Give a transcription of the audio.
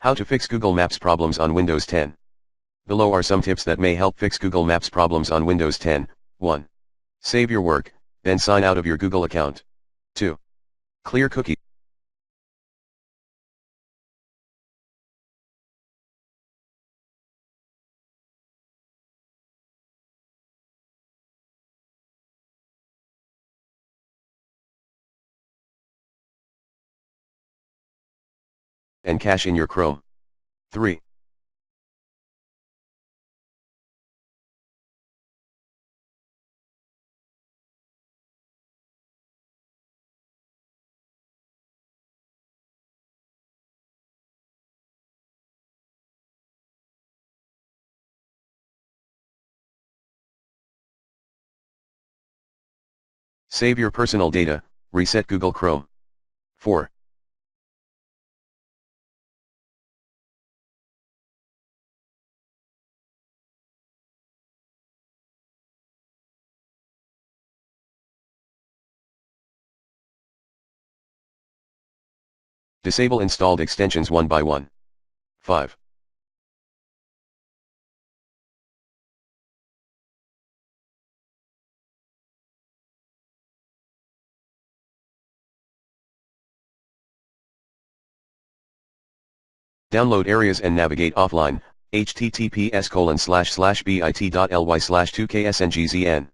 How to fix Google Maps problems on Windows 10. Below are some tips that may help fix Google Maps problems on Windows 10. 1. Save your work, then sign out of your Google account. 2. Clear cookies. And cache in your Chrome. 3. Save your personal data, reset Google Chrome. 4. Disable installed extensions one by one. 5. Download areas and navigate offline, https://bit.ly/2ksngzn